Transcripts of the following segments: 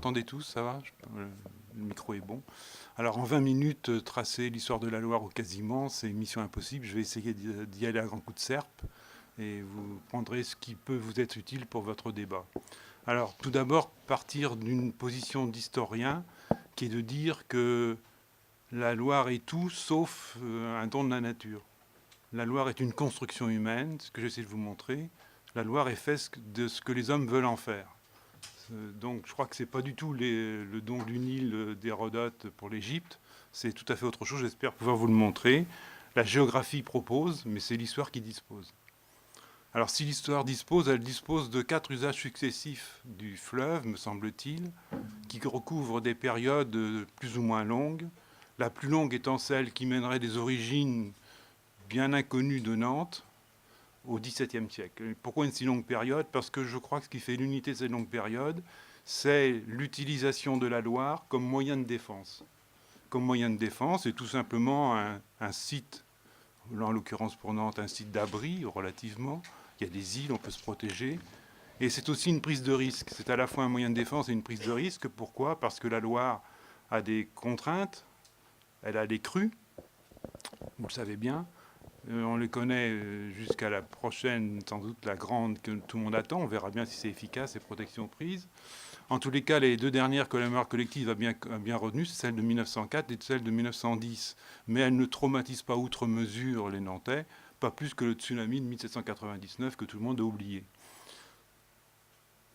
m'entendez tous, ça va? Le micro est bon. Alors en 20 minutes, tracer l'histoire de la Loire ou quasiment, c'est mission impossible. Je vais essayer d'y aller à grands coups de serpe et vous prendrez ce qui peut vous être utile pour votre débat. Alors tout d'abord, partir d'une position d'historien qui est de dire que la Loire est tout sauf un don de la nature. La Loire est une construction humaine, ce que j'essaie de vous montrer. La Loire est faite de ce que les hommes veulent en faire. Donc je crois que ce n'est pas du tout le don du Nil d'Hérodote pour l'Égypte. C'est tout à fait autre chose, j'espère pouvoir vous le montrer. La géographie propose, mais c'est l'histoire qui dispose. Alors si l'histoire dispose, elle dispose de 4 usages successifs du fleuve, me semble-t-il, qui recouvrent des périodes plus ou moins longues. La plus longue étant celle qui mènerait des origines bien inconnues de Nantes au XVIIe siècle. Pourquoi une si longue période? Parce que je crois que ce qui fait l'unité de cette longue période, c'est l'utilisation de la Loire comme moyen de défense. Comme moyen de défense, et tout simplement un site, en l'occurrence pour Nantes, un site d'abri relativement. Il y a des îles, on peut se protéger. Et c'est aussi une prise de risque. C'est à la fois un moyen de défense et une prise de risque. Pourquoi? Parce que la Loire a des contraintes. Elle a des crues, vous le savez bien. On les connaît jusqu'à la prochaine, sans doute la grande que tout le monde attend. On verra bien si c'est efficace, ces protections prises. En tous les cas, les deux dernières que la mémoire collective a bien retenues, c'est celle de 1904 et celle de 1910. Mais elles ne traumatisent pas outre mesure les Nantais, pas plus que le tsunami de 1799 que tout le monde a oublié.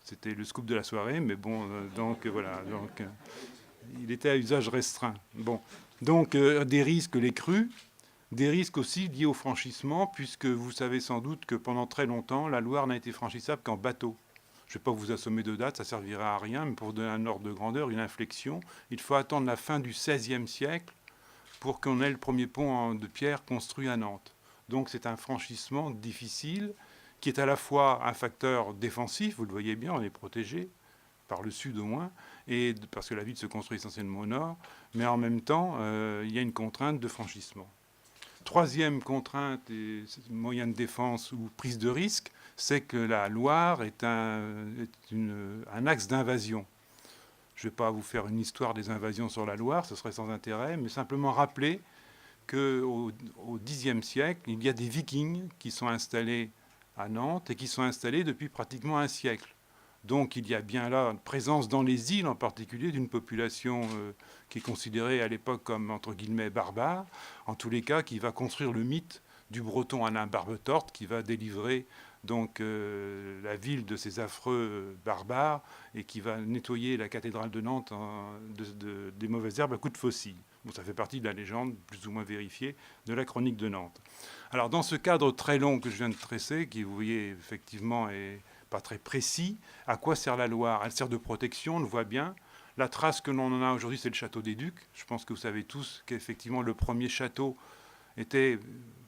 C'était le scoop de la soirée, mais bon, donc voilà. Donc, il était à usage restreint. Bon. Donc, des risques, les crues. Des risques aussi liés au franchissement, puisque vous savez sans doute que pendant très longtemps, la Loire n'a été franchissable qu'en bateau. Je ne vais pas vous assommer de dates, ça ne servira à rien, mais pour vous donner un ordre de grandeur, une inflexion, il faut attendre la fin du XVIe siècle pour qu'on ait le premier pont de pierre construit à Nantes. Donc c'est un franchissement difficile, qui est à la fois un facteur défensif, vous le voyez bien, on est protégé, par le sud au moins, et parce que la ville se construit essentiellement au nord, mais en même temps, il y a une contrainte de franchissement. Troisième contrainte et moyen de défense ou prise de risque, c'est que la Loire est un axe d'invasion. Je ne vais pas vous faire une histoire des invasions sur la Loire, ce serait sans intérêt, mais simplement rappeler qu'au Xe siècle, il y a des Vikings qui sont installés à Nantes et qui sont installés depuis pratiquement un siècle. Donc il y a bien là une présence dans les îles en particulier d'une population qui est considérée à l'époque comme entre guillemets barbare, en tous les cas qui va construire le mythe du breton Alain Barbetorte qui va délivrer donc la ville de ces affreux barbares et qui va nettoyer la cathédrale de Nantes des mauvaises herbes à coups de faucilles. Bon, ça fait partie de la légende plus ou moins vérifiée de la chronique de Nantes. Alors dans ce cadre très long que je viens de tresser, qui vous voyez effectivement est pas très précis, à quoi sert la Loire? Elle sert de protection, on le voit bien. La trace que l'on en a aujourd'hui, c'est le château des Ducs. Je pense que vous savez tous qu'effectivement le premier château était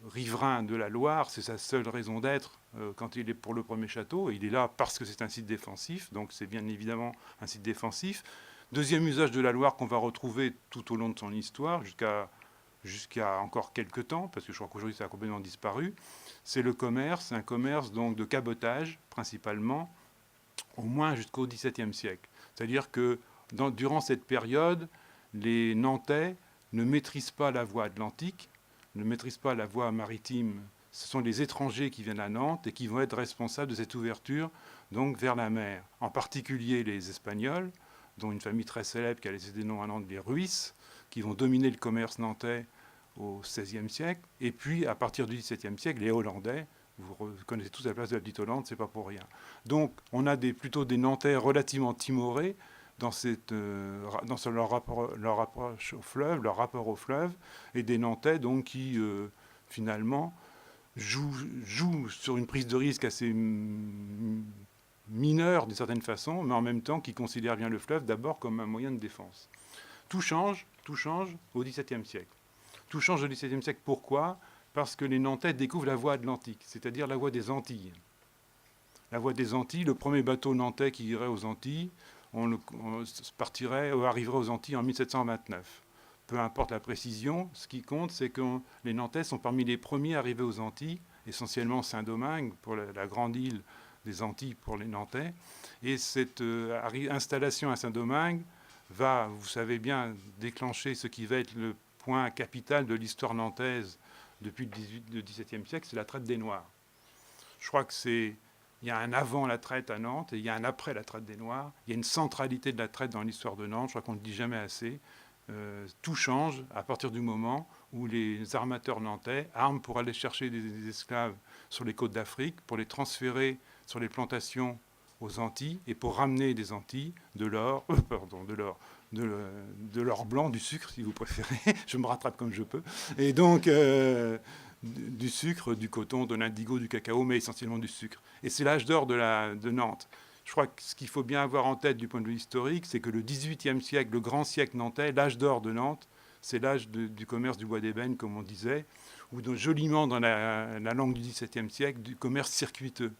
riverain de la Loire. C'est sa seule raison d'être quand il est pour le premier château. Il est là parce que c'est un site défensif, donc c'est bien évidemment un site défensif. Deuxième usage de la Loire qu'on va retrouver tout au long de son histoire, jusqu'à encore quelques temps, parce que je crois qu'aujourd'hui ça a complètement disparu, c'est le commerce, un commerce donc de cabotage principalement, au moins jusqu'au XVIIe siècle. C'est-à-dire que durant cette période, les Nantais ne maîtrisent pas la voie atlantique, ne maîtrisent pas la voie maritime. Ce sont les étrangers qui viennent à Nantes et qui vont être responsables de cette ouverture donc vers la mer. En particulier les Espagnols, dont une famille très célèbre qui a laissé des noms à Nantes, les Ruisses, qui vont dominer le commerce nantais au XVIe siècle. Et puis, à partir du XVIIe siècle, les Hollandais, vous connaissez tous la place de la Petite Hollande, c'est pas pour rien. Donc, on a plutôt des Nantais relativement timorés dans leur approche au fleuve, leur rapport au fleuve, et des Nantais donc qui, finalement, jouent sur une prise de risque assez mineure d'une certaine façon, mais en même temps qui considèrent bien le fleuve d'abord comme un moyen de défense. Tout change au XVIIe siècle. Tout change au XVIIe siècle. Pourquoi? Parce que les Nantais découvrent la voie atlantique, c'est-à-dire la voie des Antilles. La voie des Antilles, le premier bateau nantais qui irait aux Antilles, arriverait aux Antilles en 1729. Peu importe la précision, ce qui compte, c'est que les Nantais sont parmi les premiers arrivés aux Antilles, essentiellement Saint-Domingue, pour la grande île des Antilles pour les Nantais. Et cette installation à Saint-Domingue va, vous savez bien, déclencher ce qui va être le point capital de l'histoire nantaise depuis le XVIIe siècle, c'est la traite des Noirs. Je crois il y a un avant la traite à Nantes et il y a un après la traite des Noirs. Il y a une centralité de la traite dans l'histoire de Nantes, je crois qu'on ne le dit jamais assez. Tout change à partir du moment où les armateurs nantais arment pour aller chercher des esclaves sur les côtes d'Afrique, pour les transférer sur les plantations aux Antilles et pour ramener des Antilles de l'or, de l'or blanc, du sucre si vous préférez, je me rattrape comme je peux, et donc du sucre, du coton, de l'indigo, du cacao, mais essentiellement du sucre. Et c'est l'âge d'or de Nantes. Je crois que ce qu'il faut bien avoir en tête du point de vue historique, c'est que le XVIIIe siècle, le grand siècle nantais, l'âge d'or de Nantes, c'est l'âge du commerce du bois d'ébène, comme on disait, ou joliment dans la langue du XVIIe siècle, du commerce circuiteux.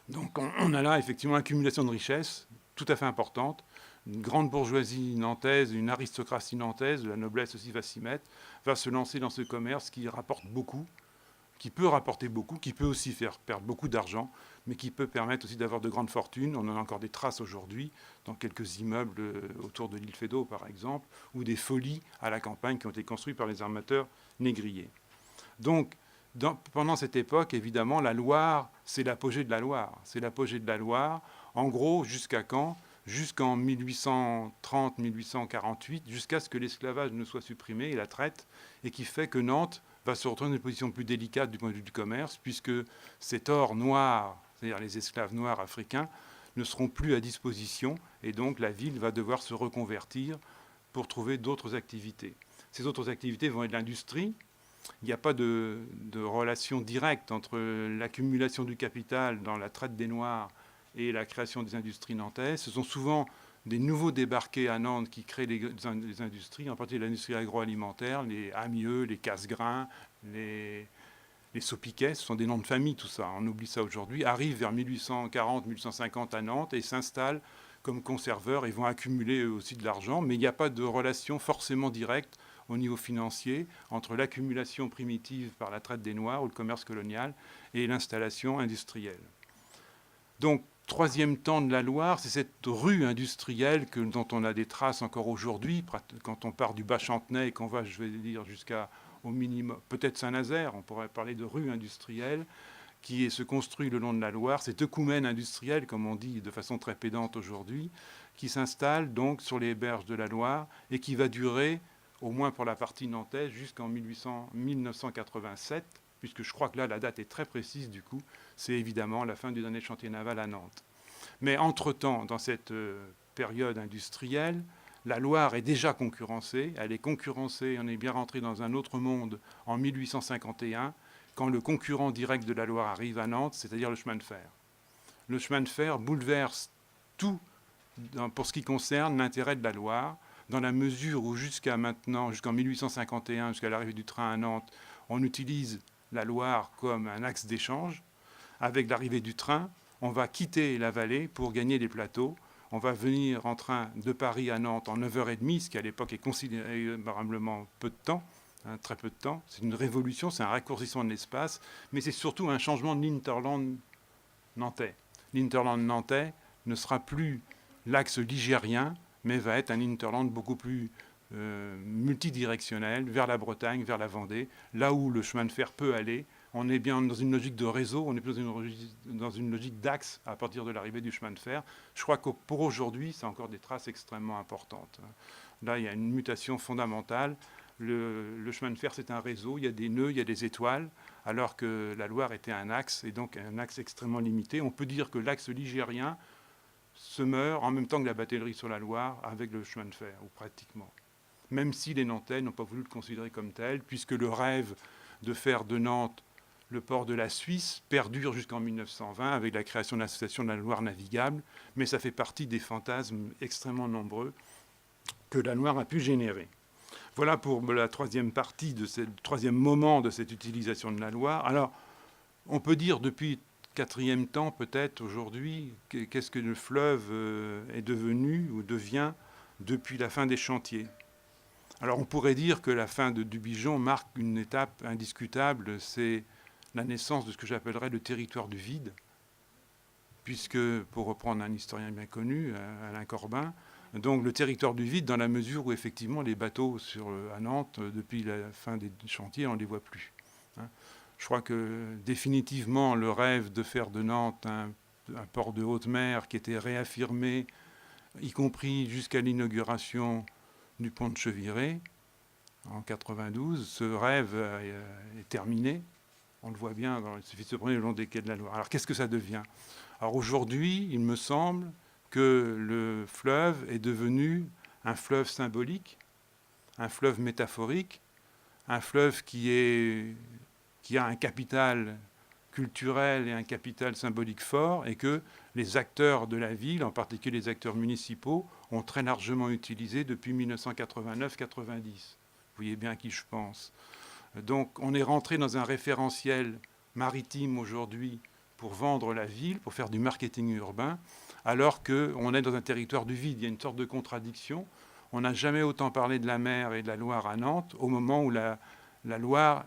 Donc on a là effectivement une accumulation de richesses tout à fait importante. Une grande bourgeoisie nantaise, une aristocratie nantaise, la noblesse aussi va s'y mettre, va se lancer dans ce commerce qui rapporte beaucoup, qui peut rapporter beaucoup, qui peut aussi faire perdre beaucoup d'argent, mais qui peut permettre aussi d'avoir de grandes fortunes. On en a encore des traces aujourd'hui dans quelques immeubles autour de l'île Feydeau, par exemple, ou des folies à la campagne qui ont été construites par les armateurs négriers. Donc, pendant cette époque, évidemment, la Loire, c'est l'apogée de la Loire. C'est l'apogée de la Loire. En gros, jusqu'à quand ? Jusqu'en 1830-1848, jusqu'à ce que l'esclavage ne soit supprimé et la traite, et qui fait que Nantes va se retrouver dans une position plus délicate du point de vue du commerce, puisque cet or noir, c'est-à-dire les esclaves noirs africains, ne seront plus à disposition, et donc la ville va devoir se reconvertir pour trouver d'autres activités. Ces autres activités vont être l'industrie. Il n'y a pas de relation directe entre l'accumulation du capital dans la traite des Noirs et la création des industries nantaises. Ce sont souvent des nouveaux débarqués à Nantes qui créent les industries, en particulier l'industrie agroalimentaire, les Amieux, les Cassegrains, les Sopiquet, ce sont des noms de famille, tout ça, on oublie ça aujourd'hui, arrivent vers 1840-1850 à Nantes et s'installent comme conserveurs et vont accumuler eux aussi de l'argent, mais il n'y a pas de relation forcément directe au niveau financier entre l'accumulation primitive par la traite des Noirs ou le commerce colonial et l'installation industrielle. Donc, troisième temps de la Loire, c'est cette rue industrielle dont on a des traces encore aujourd'hui, quand on part du Bas-Chantenay et qu'on va, je vais dire, jusqu'à au minimum, peut-être Saint-Nazaire, on pourrait parler de rue industrielle, qui se construit le long de la Loire, cet œcumène industriel, comme on dit de façon très pédante aujourd'hui, qui s'installe donc sur les berges de la Loire et qui va durer, au moins pour la partie nantaise, jusqu'en 1987, puisque je crois que là, la date est très précise du coup, c'est évidemment la fin du dernier chantier naval à Nantes. Mais entre-temps, dans cette période industrielle, la Loire est déjà concurrencée. Elle est concurrencée, on est bien rentré dans un autre monde en 1851, quand le concurrent direct de la Loire arrive à Nantes, c'est-à-dire le chemin de fer. Le chemin de fer bouleverse tout pour ce qui concerne l'intérêt de la Loire, dans la mesure où jusqu'à maintenant, jusqu'en 1851, jusqu'à l'arrivée du train à Nantes, on utilise la Loire comme un axe d'échange. Avec l'arrivée du train, on va quitter la vallée pour gagner les plateaux. On va venir en train de Paris à Nantes en 9h30, ce qui à l'époque est considérablement peu de temps, très peu de temps. C'est une révolution, c'est un raccourcissement de l'espace, mais c'est surtout un changement de l'hinterland nantais. L'hinterland nantais ne sera plus l'axe ligérien, mais va être un hinterland beaucoup plus multidirectionnel, vers la Bretagne, vers la Vendée, là où le chemin de fer peut aller. On est bien dans une logique de réseau, on est plus dans une logique d'axe à partir de l'arrivée du chemin de fer. Je crois que pour aujourd'hui, c'est encore des traces extrêmement importantes. Là, il y a une mutation fondamentale. Le chemin de fer, c'est un réseau, il y a des nœuds, il y a des étoiles, alors que la Loire était un axe, et donc un axe extrêmement limité. On peut dire que l'axe ligérien se meurt en même temps que la batellerie sur la Loire avec le chemin de fer, ou pratiquement. Même si les Nantais n'ont pas voulu le considérer comme tel, puisque le rêve de faire de Nantes le port de la Suisse perdure jusqu'en 1920 avec la création de l'association de la Loire navigable, mais ça fait partie des fantasmes extrêmement nombreux que la Loire a pu générer. Voilà pour la troisième partie, troisième moment de cette utilisation de la Loire. Alors, on peut dire depuis quatrième temps, peut-être aujourd'hui, qu'est-ce que le fleuve est devenu ou devient depuis la fin des chantiers. Alors, on pourrait dire que la fin de Dubigeon marque une étape indiscutable, c'est la naissance de ce que j'appellerais le territoire du vide, puisque, pour reprendre un historien bien connu, Alain Corbin, donc le territoire du vide dans la mesure où effectivement les bateaux à Nantes, depuis la fin des chantiers, on ne les voit plus. Hein. Je crois que définitivement le rêve de faire de Nantes un port de haute mer qui était réaffirmé, y compris jusqu'à l'inauguration du pont de Cheviré en 92, ce rêve est terminé. On le voit bien, il suffit de se promener le long des quais de la Loire. Alors qu'est-ce que ça devient? Alors aujourd'hui, il me semble que le fleuve est devenu un fleuve symbolique, un fleuve métaphorique, un fleuve qui a un capital culturel et un capital symbolique fort, et que les acteurs de la ville, en particulier les acteurs municipaux, ont très largement utilisé depuis 1989-90. Vous voyez bien à qui je pense. Donc on est rentré dans un référentiel maritime aujourd'hui pour vendre la ville, pour faire du marketing urbain, alors qu'on est dans un territoire du vide. Il y a une sorte de contradiction. On n'a jamais autant parlé de la mer et de la Loire à Nantes au moment où la Loire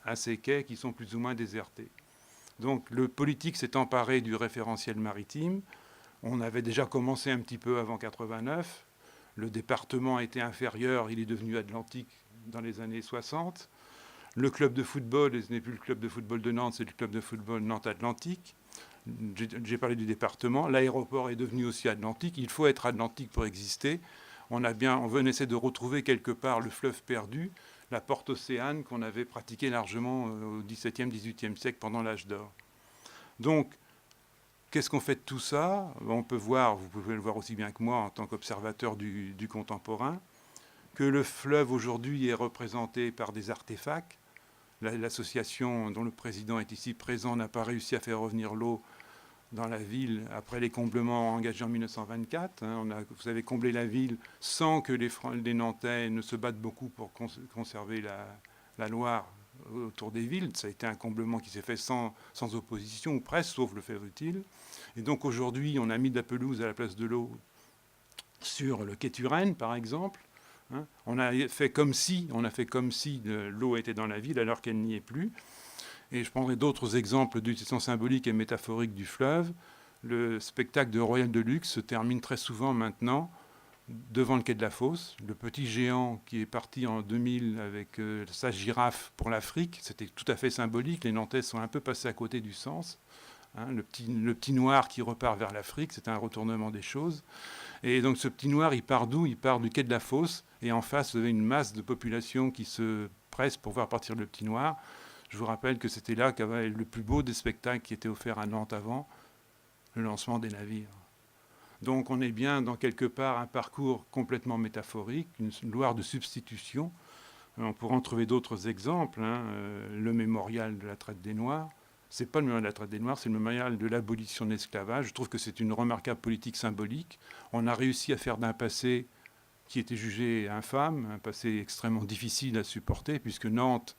a ses quais qui sont plus ou moins désertés. Donc le politique s'est emparé du référentiel maritime. On avait déjà commencé un petit peu avant 89. Le département était inférieur, il est devenu atlantique dans les années 60. Le club de football, et ce n'est plus le club de football de Nantes, c'est le club de football Nantes-Atlantique. J'ai parlé du département. L'aéroport est devenu aussi atlantique. Il faut être atlantique pour exister. On essaie de retrouver quelque part le fleuve perdu, la porte océane qu'on avait pratiquée largement au XVIIe, XVIIIe siècle pendant l'âge d'or. Donc, qu'est-ce qu'on fait de tout ça? On peut voir, vous pouvez le voir aussi bien que moi en tant qu'observateur du contemporain, que le fleuve aujourd'hui est représenté par des artefacts. L'association dont le président est ici présent n'a pas réussi à faire revenir l'eau dans la ville après les comblements engagés en 1924. Vous avez comblé la ville sans que les Nantais ne se battent beaucoup pour conserver la Loire autour des villes. Ça a été un comblement qui s'est fait sans opposition, ou presque, sauf le fait utile. Et donc aujourd'hui, on a mis de la pelouse à la place de l'eau sur le quai Turenne, par exemple. On a fait comme si l'eau était dans la ville alors qu'elle n'y est plus. Et je prendrai d'autres exemples d'utilisation symbolique et métaphorique du fleuve. Le spectacle de Royal de Luxe se termine très souvent maintenant devant le quai de la Fosse. Le petit géant qui est parti en 2000 avec sa girafe pour l'Afrique, c'était tout à fait symbolique. Les Nantais sont un peu passés à côté du sens. Le petit noir qui repart vers l'Afrique, c'est un retournement des choses. Et donc ce petit noir, il part d'où? Il part du quai de la Fosse. Et en face, vous avez une masse de population qui se presse pour voir partir le petit noir. Je vous rappelle que c'était là qu'avait le plus beau des spectacles qui était offert à Nantes avant, le lancement des navires. Donc on est bien dans quelque part un parcours complètement métaphorique, une Loire de substitution. On pourra en trouver d'autres exemples. Le mémorial de la traite des Noirs. Ce n'est pas le mémorial de la traite des Noirs, c'est le mémorial de l'abolition de l'esclavage. Je trouve que c'est une remarquable politique symbolique. On a réussi à faire d'un passé qui était jugé infâme, un passé extrêmement difficile à supporter, puisque Nantes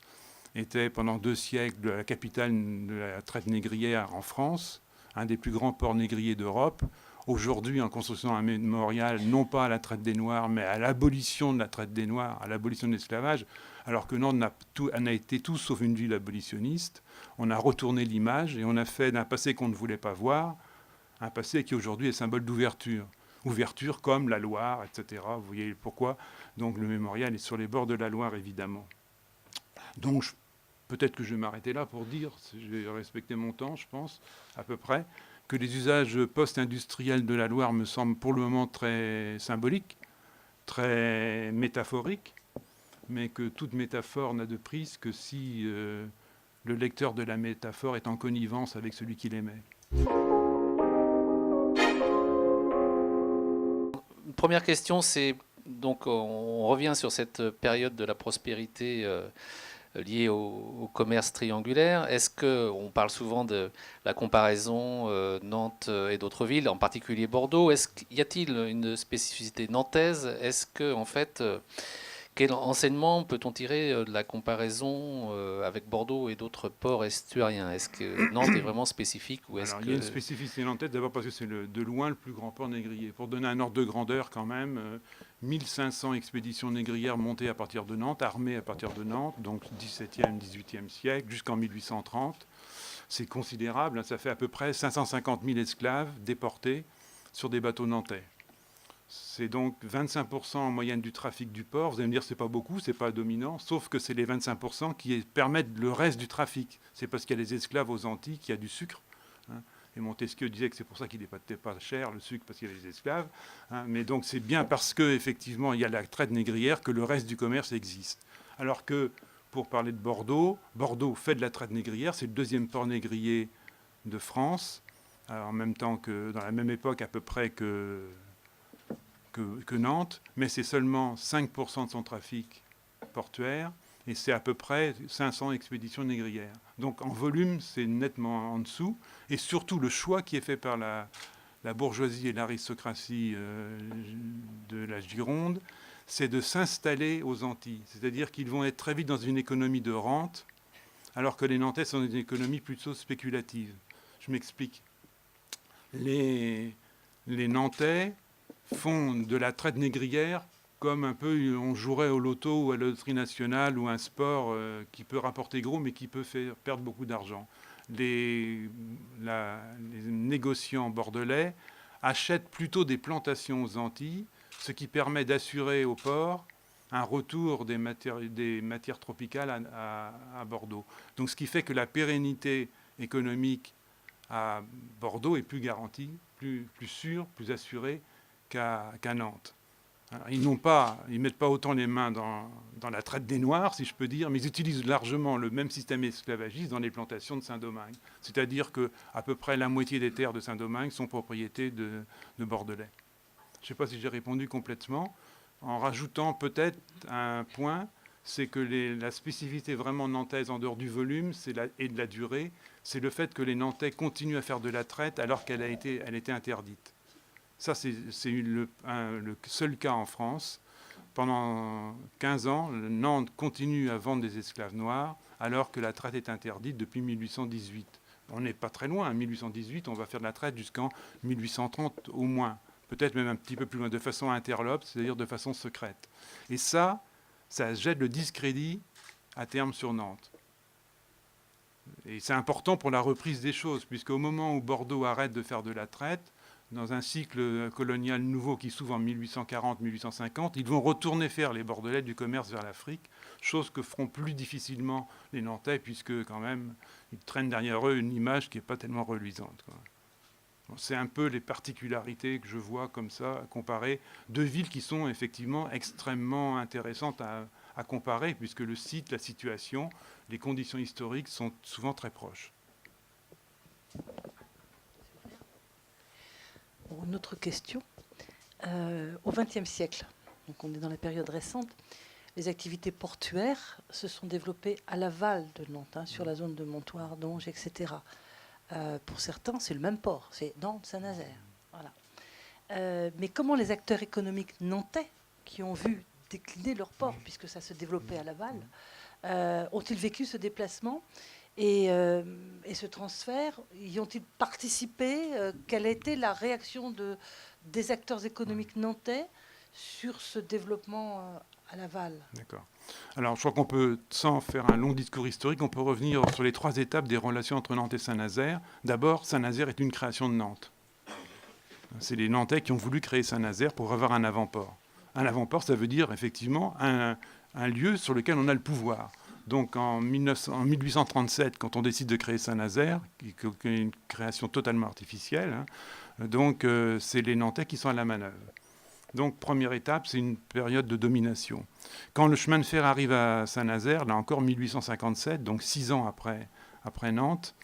était pendant 2 siècles la capitale de la traite négrière en France, un des plus grands ports négriers d'Europe. Aujourd'hui, en construisant un mémorial, non pas à la traite des Noirs, mais à l'abolition de la traite des Noirs, à l'abolition de l'esclavage, alors que Nantes n'a été tout sauf une ville abolitionniste. On a retourné l'image et on a fait d'un passé qu'on ne voulait pas voir, un passé qui aujourd'hui est symbole d'ouverture. Ouverture comme la Loire, etc. Vous voyez pourquoi. Donc le mémorial est sur les bords de la Loire, évidemment. Donc peut-être que je vais m'arrêter là pour dire, je vais respecter mon temps, je pense, à peu près, que les usages post-industriels de la Loire me semblent pour le moment très symboliques, très métaphoriques, mais que toute métaphore n'a de prise que si le lecteur de la métaphore est en connivence avec celui qui l'émet. Première question, c'est donc on revient sur cette période de la prospérité liée au commerce triangulaire. Est-ce que on parle souvent de la comparaison Nantes et d'autres villes, en particulier Bordeaux? Y a-t-il une spécificité nantaise? Est-ce que en fait quel enseignement peut-on tirer de la comparaison avec Bordeaux et d'autres ports estuariens? Est-ce que Nantes est vraiment spécifique ou est-ce Alors, il y a une spécificité nantaise, d'abord parce que c'est de loin le plus grand port négrier. Pour donner un ordre de grandeur quand même, 1500 expéditions négrières montées à partir de Nantes, armées à partir de Nantes, donc 17e, 18e siècle, jusqu'en 1830. c'est considérable, hein, ça fait à peu près 550 000 esclaves déportés sur des bateaux nantais. C'est donc 25% en moyenne du trafic du port. Vous allez me dire, c'est pas beaucoup, c'est pas dominant, sauf que c'est les 25% qui permettent le reste du trafic. C'est parce qu'il y a les esclaves aux Antilles qu'il y a du sucre. Hein. Et Montesquieu disait que c'est pour ça qu'il n'était pas cher, le sucre, parce qu'il y avait les esclaves. Hein. Mais donc c'est bien parce qu'effectivement, il y a la traite négrière que le reste du commerce existe. Alors que, pour parler de Bordeaux, Bordeaux fait de la traite négrière, c'est le deuxième port négrier de France, en même temps que, dans la même époque à peu près que Nantes, mais c'est seulement 5% de son trafic portuaire et c'est à peu près 500 expéditions négrières. Donc en volume, c'est nettement en dessous. Et surtout, le choix qui est fait par la bourgeoisie et l'aristocratie de la Gironde, c'est de s'installer aux Antilles. C'est-à-dire qu'ils vont être très vite dans une économie de rente, alors que les Nantais sont dans une économie plutôt spéculative. Je m'explique. Les Nantais font de la traite négrière comme un peu on jouerait au loto ou à la loterie nationale ou un sport qui peut rapporter gros mais qui peut faire perdre beaucoup d'argent. Les négociants bordelais achètent plutôt des plantations aux Antilles, ce qui permet d'assurer au port un retour des matières tropicales à Bordeaux. Donc ce qui fait que la pérennité économique à Bordeaux est plus garantie, plus sûre, plus assurée qu'à Nantes. Alors, ils ne mettent pas autant les mains dans la traite des Noirs, si je peux dire, mais ils utilisent largement le même système esclavagiste dans les plantations de Saint-Domingue. C'est-à-dire qu'à peu près la moitié des terres de Saint-Domingue sont propriétés de Bordelais. Je ne sais pas si j'ai répondu complètement, en rajoutant peut-être un point, c'est que la spécificité vraiment nantaise en dehors du volume et de la durée, c'est le fait que les Nantais continuent à faire de la traite alors qu'elle était interdite. Ça, c'est le seul cas en France. Pendant 15 ans, Nantes continue à vendre des esclaves noirs alors que la traite est interdite depuis 1818. On n'est pas très loin. En 1818, on va faire de la traite jusqu'en 1830 au moins. Peut-être même un petit peu plus loin, de façon interlope, c'est-à-dire de façon secrète. Et ça jette le discrédit à terme sur Nantes. Et c'est important pour la reprise des choses, puisqu'au moment où Bordeaux arrête de faire de la traite, dans un cycle colonial nouveau qui s'ouvre en 1840-1850, ils vont retourner faire, les Bordelais, du commerce vers l'Afrique, chose que feront plus difficilement les Nantais, puisque quand même, ils traînent derrière eux une image qui n'est pas tellement reluisante, quoi. Bon, c'est un peu les particularités que je vois comme ça, à comparer deux villes qui sont effectivement extrêmement intéressantes à comparer, puisque le site, la situation, les conditions historiques sont souvent très proches. Une autre question. Au XXe siècle, donc on est dans la période récente, les activités portuaires se sont développées à l'aval de Nantes, sur la zone de Montoire, Donge, etc. Pour certains, c'est le même port, c'est Nantes, Saint-Nazaire. Voilà. Mais comment les acteurs économiques nantais, qui ont vu décliner leur port, puisque ça se développait à l'aval, ont-ils vécu ce déplacement et ce transfert, y ont-ils participé? Quelle a été la réaction des acteurs économiques nantais sur ce développement à l'aval? D'accord. Alors, je crois qu'on peut, sans faire un long discours historique, on peut revenir sur les 3 étapes des relations entre Nantes et Saint-Nazaire. D'abord, Saint-Nazaire est une création de Nantes. C'est les Nantais qui ont voulu créer Saint-Nazaire pour avoir un avant-port. Un avant-port, ça veut dire effectivement un lieu sur lequel on a le pouvoir. Donc en 1837, quand on décide de créer Saint-Nazaire, qui est une création totalement artificielle, donc c'est les Nantais qui sont à la manœuvre. Donc première étape, c'est une période de domination. Quand le chemin de fer arrive à Saint-Nazaire, là encore 1857, donc 6 ans après Nantes,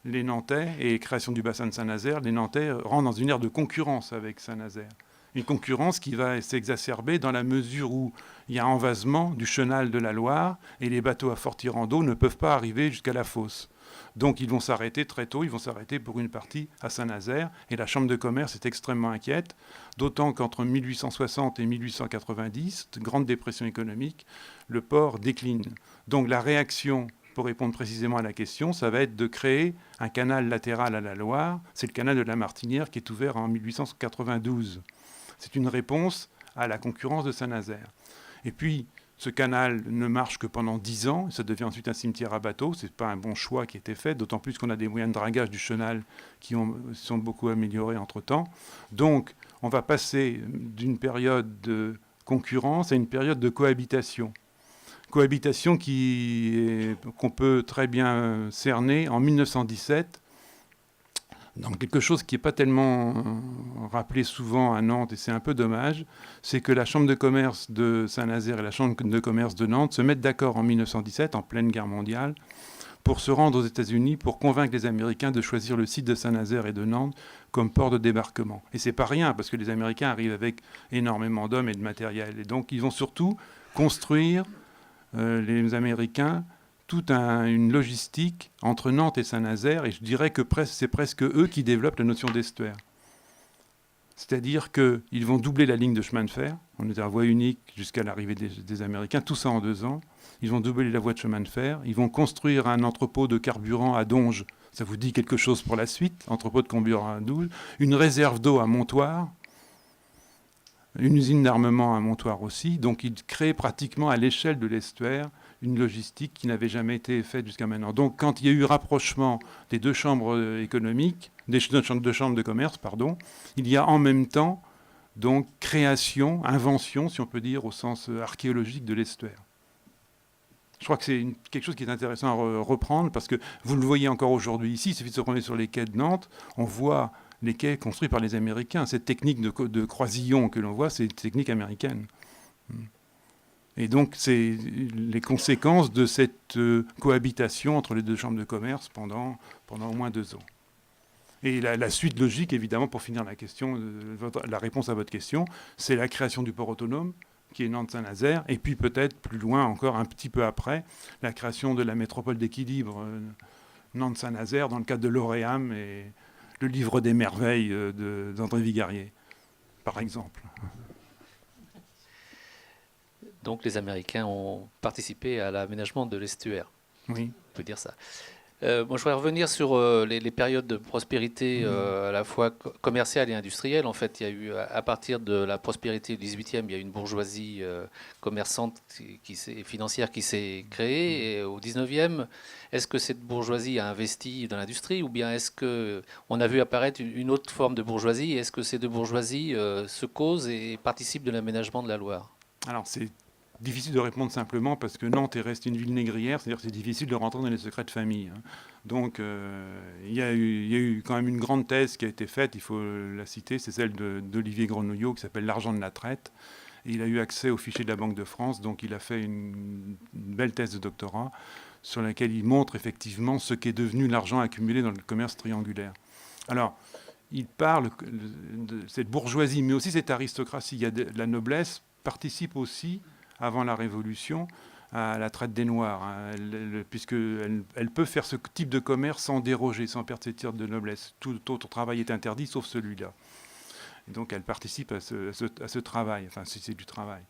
les Nantais, et création du bassin de Saint-Nazaire, les Nantais rentrent dans une ère de concurrence avec Saint-Nazaire. Une concurrence qui va s'exacerber dans la mesure où il y a envasement du chenal de la Loire et les bateaux à fort tirant d'eau ne peuvent pas arriver jusqu'à la fosse. Donc ils vont s'arrêter très tôt, ils vont s'arrêter pour une partie à Saint-Nazaire et la Chambre de commerce est extrêmement inquiète, d'autant qu'entre 1860 et 1890, grande dépression économique, le port décline. Donc la réaction, pour répondre précisément à la question, ça va être de créer un canal latéral à la Loire, c'est le canal de la Martinière qui est ouvert en 1892. C'est une réponse à la concurrence de Saint-Nazaire. Et puis, Ce canal ne marche que pendant 10 ans, ça devient ensuite un cimetière à bateaux. Ce n'est pas un bon choix qui a été fait, d'autant plus qu'on a des moyens de dragage du chenal qui sont beaucoup améliorés entre-temps. Donc, on va passer d'une période de concurrence à une période de cohabitation. Cohabitation qu'on peut très bien cerner en 1917, dans quelque chose qui n'est pas tellement rappelé souvent à Nantes, et c'est un peu dommage, c'est que la Chambre de commerce de Saint-Nazaire et la Chambre de commerce de Nantes se mettent d'accord en 1917, en pleine guerre mondiale, pour se rendre aux États-Unis, pour convaincre les Américains de choisir le site de Saint-Nazaire et de Nantes comme port de débarquement. Et c'est pas rien, parce que les Américains arrivent avec énormément d'hommes et de matériel. Et donc ils vont surtout construire, les Américains, toute une logistique entre Nantes et Saint-Nazaire, et je dirais que c'est presque eux qui développent la notion d'estuaire. C'est-à-dire qu'ils vont doubler la ligne de chemin de fer, on est à voie unique jusqu'à l'arrivée des Américains, tout ça en 2 ans. Ils vont doubler la voie de chemin de fer, ils vont construire un entrepôt de carburant à Donge, ça vous dit quelque chose pour la suite, entrepôt de carburant à Donge, une réserve d'eau à Montoire, une usine d'armement à Montoire aussi, donc ils créent pratiquement à l'échelle de l'estuaire une logistique qui n'avait jamais été faite jusqu'à maintenant. Donc quand il y a eu rapprochement des 2 chambres économiques, des 2 chambres de commerce, pardon, il y a en même temps donc création, invention, si on peut dire, au sens archéologique de l'estuaire. Je crois que c'est quelque chose qui est intéressant à reprendre, parce que vous le voyez encore aujourd'hui ici, il suffit de se promener sur les quais de Nantes, on voit les quais construits par les Américains. Cette technique de croisillon que l'on voit, c'est une technique américaine. Et donc, c'est les conséquences de cette cohabitation entre les 2 chambres de commerce pendant au moins 2 ans. Et la suite logique, évidemment, pour finir la réponse à votre question, c'est la création du port autonome, qui est Nantes-Saint-Nazaire, et puis peut-être plus loin encore, un petit peu après, la création de la métropole d'équilibre Nantes-Saint-Nazaire dans le cadre de l'Oréam et le livre des merveilles d'André Vigarier, par exemple. Donc les Américains ont participé à l'aménagement de l'estuaire. Oui. On peut dire ça. Moi, je voudrais revenir sur les périodes de prospérité à la fois commerciale et industrielle. En fait, il y a eu, à partir de la prospérité du XVIIIe, il y a eu une bourgeoisie commerçante et financière qui s'est créée. Et au XIXe, est-ce que cette bourgeoisie a investi dans l'industrie, ou bien est-ce qu'on a vu apparaître une autre forme de bourgeoisie? Est-ce que ces 2 bourgeoisies se causent et participent de l'aménagement de la Loire? Alors, c'est difficile de répondre simplement parce que Nantes reste une ville négrière, c'est-à-dire que c'est difficile de rentrer dans les secrets de famille. Donc il y a eu quand même une grande thèse qui a été faite, il faut la citer, c'est celle d'Olivier Grenouillot qui s'appelle L'argent de la traite. Et il a eu accès aux fichiers de la Banque de France, donc il a fait une belle thèse de doctorat sur laquelle il montre effectivement ce qu'est devenu l'argent accumulé dans le commerce triangulaire. Alors, il parle de cette bourgeoisie, mais aussi cette aristocratie. Il y a la noblesse participe aussi, avant la Révolution, à la traite des Noirs, puisqu'elle peut faire ce type de commerce sans déroger, sans perdre ses titres de noblesse. Tout autre travail est interdit, sauf celui-là. Et donc elle participe à ce travail, enfin si c'est du travail.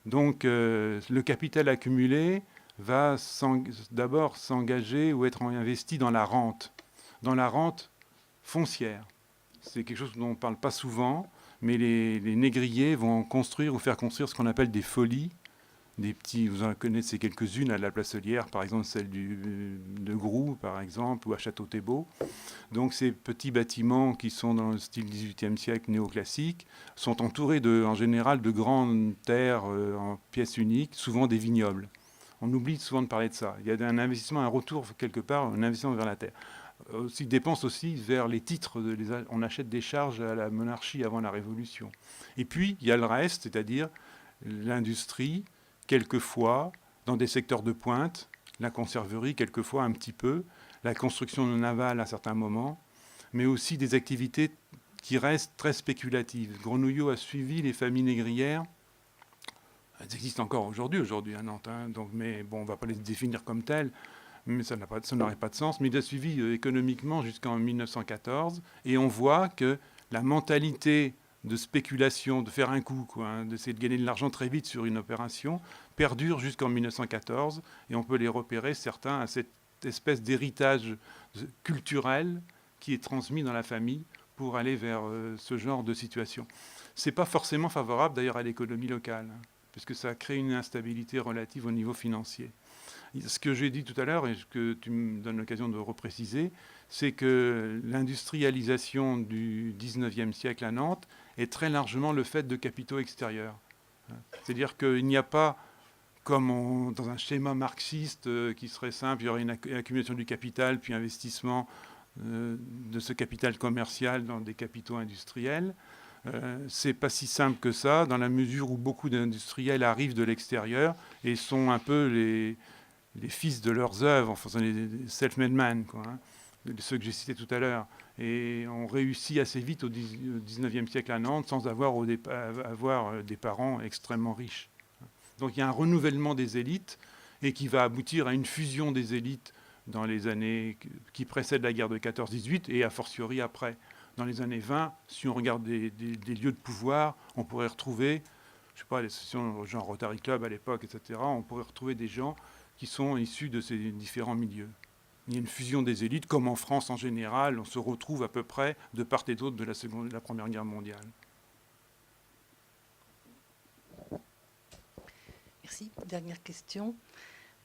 Donc le capital accumulé va d'abord s'engager ou être investi dans la rente foncière. C'est quelque chose dont on ne parle pas souvent, mais les négriers vont construire ou faire construire ce qu'on appelle des folies, des petits, vous en connaissez quelques-unes à la Placelière, par exemple celle de Groux, par exemple, ou à Château-Thébault. Donc ces petits bâtiments qui sont dans le style XVIIIe siècle néoclassique sont entourés en général de grandes terres en pièces uniques, souvent des vignobles. On oublie souvent de parler de ça. Il y a un investissement, un retour quelque part, un investissement vers la terre. Aussi, dépense aussi vers les titres. On achète des charges à la monarchie avant la Révolution. Et puis, il y a le reste, c'est-à-dire l'industrie, quelquefois, dans des secteurs de pointe, la conserverie, quelquefois un petit peu, la construction navale à certains moments, mais aussi des activités qui restent très spéculatives. Grenouillot a suivi les familles négrières. Elles existent encore aujourd'hui à Nantes, donc, mais bon, on ne va pas les définir comme telles, mais ça n'aurait pas de sens. Mais il a suivi économiquement jusqu'en 1914, et on voit que la mentalité de spéculation, de faire un coup, d'essayer de gagner de l'argent très vite sur une opération, perdure jusqu'en 1914, et on peut les repérer, certains, à cette espèce d'héritage culturel qui est transmis dans la famille pour aller vers ce genre de situation. Ce n'est pas forcément favorable d'ailleurs à l'économie locale, parce que ça crée une instabilité relative au niveau financier. Ce que j'ai dit tout à l'heure, et que tu me donnes l'occasion de repréciser, c'est que l'industrialisation du 19e siècle à Nantes est très largement le fait de capitaux extérieurs. C'est-à-dire qu'il n'y a pas, comme dans un schéma marxiste qui serait simple, il y aurait une accumulation du capital, puis investissement de ce capital commercial dans des capitaux industriels. C'est pas si simple que ça, dans la mesure où beaucoup d'industriels arrivent de l'extérieur et sont un peu les fils de leurs œuvres, enfin, les self-made men, quoi, hein, ceux que j'ai cités tout à l'heure. Et on réussit assez vite au 19e siècle à Nantes sans avoir des parents extrêmement riches. Donc il y a un renouvellement des élites et qui va aboutir à une fusion des élites dans les années qui précèdent la guerre de 14-18 et a fortiori après. Dans les années 20, si on regarde des lieux de pouvoir, on pourrait retrouver, je sais pas, les associations genre Rotary Club à l'époque, etc., on pourrait retrouver des gens qui sont issus de ces différents milieux. Il y a une fusion des élites, comme en France en général, on se retrouve à peu près de part et d'autre de la Première Guerre mondiale. Merci. Dernière question.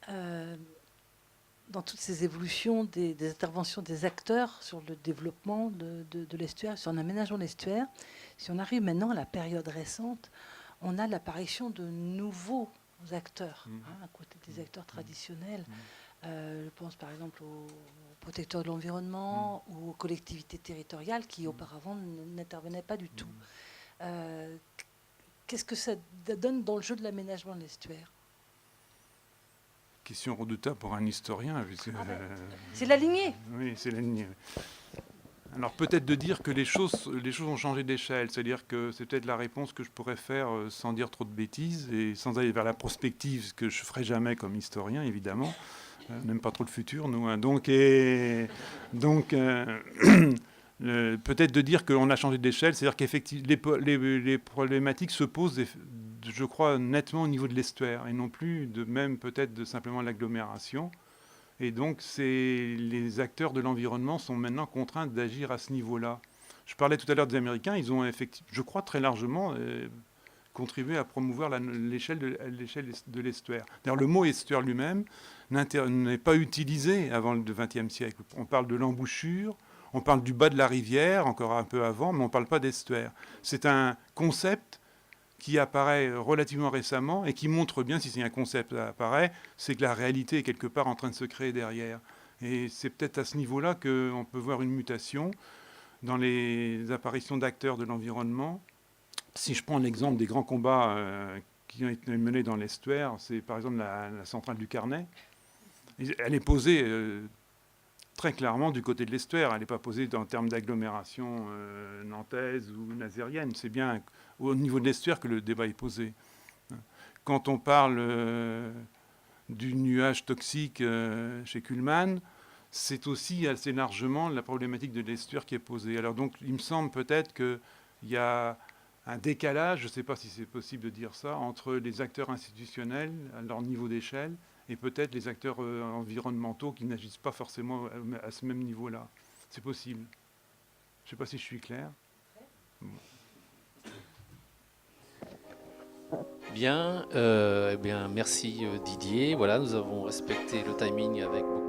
Dans toutes ces évolutions des interventions des acteurs sur le développement de l'estuaire, sur l'aménagement de l'estuaire, si on arrive maintenant à la période récente, on a l'apparition de nouveaux acteurs, à côté des acteurs traditionnels. Je pense par exemple aux protecteurs de l'environnement ou aux collectivités territoriales qui auparavant n'intervenaient pas du tout. Qu'est-ce que ça donne dans le jeu de l'aménagement de l'estuaire? Question redoutable pour un historien. C'est la lignée. Oui, c'est la lignée. Alors peut-être de dire que les choses ont changé d'échelle, c'est-à-dire que c'est peut-être la réponse que je pourrais faire sans dire trop de bêtises et sans aller vers la prospective, ce que je ne ferai jamais comme historien, évidemment. On n'aime pas trop le futur, nous. Hein. Donc peut-être de dire qu'on a changé d'échelle, c'est-à-dire qu'effectivement, les problématiques se posent, je crois, nettement au niveau de l'estuaire, et non plus même peut-être de simplement l'agglomération. Et donc, les acteurs de l'environnement sont maintenant contraints d'agir à ce niveau-là. Je parlais tout à l'heure des Américains, ils ont effectivement, je crois, très largement contribué à promouvoir l'échelle de l'estuaire. D'ailleurs, le mot estuaire lui-même n'est pas utilisé avant le XXe siècle. On parle de l'embouchure, on parle du bas de la rivière, encore un peu avant, mais on ne parle pas d'estuaire. C'est un concept qui apparaît relativement récemment et qui montre bien, si c'est un concept qui apparaît, c'est que la réalité est quelque part en train de se créer derrière. Et c'est peut-être à ce niveau-là qu'on peut voir une mutation dans les apparitions d'acteurs de l'environnement. Si je prends l'exemple des grands combats qui ont été menés dans l'estuaire, c'est par exemple la centrale du Carnet. Elle est posée très clairement du côté de l'estuaire. Elle n'est pas posée en termes d'agglomération nantaise ou nazérienne. C'est bien au niveau de l'estuaire que le débat est posé. Quand on parle du nuage toxique chez Kuhlmann, c'est aussi assez largement la problématique de l'estuaire qui est posée. Alors donc, il me semble peut-être qu'il y a un décalage, je ne sais pas si c'est possible de dire ça, entre les acteurs institutionnels à leur niveau d'échelle et peut-être les acteurs environnementaux qui n'agissent pas forcément à ce même niveau-là. C'est possible. Je ne sais pas si je suis clair. Bon. Bien, merci Didier. Voilà, nous avons respecté le timing avec beaucoup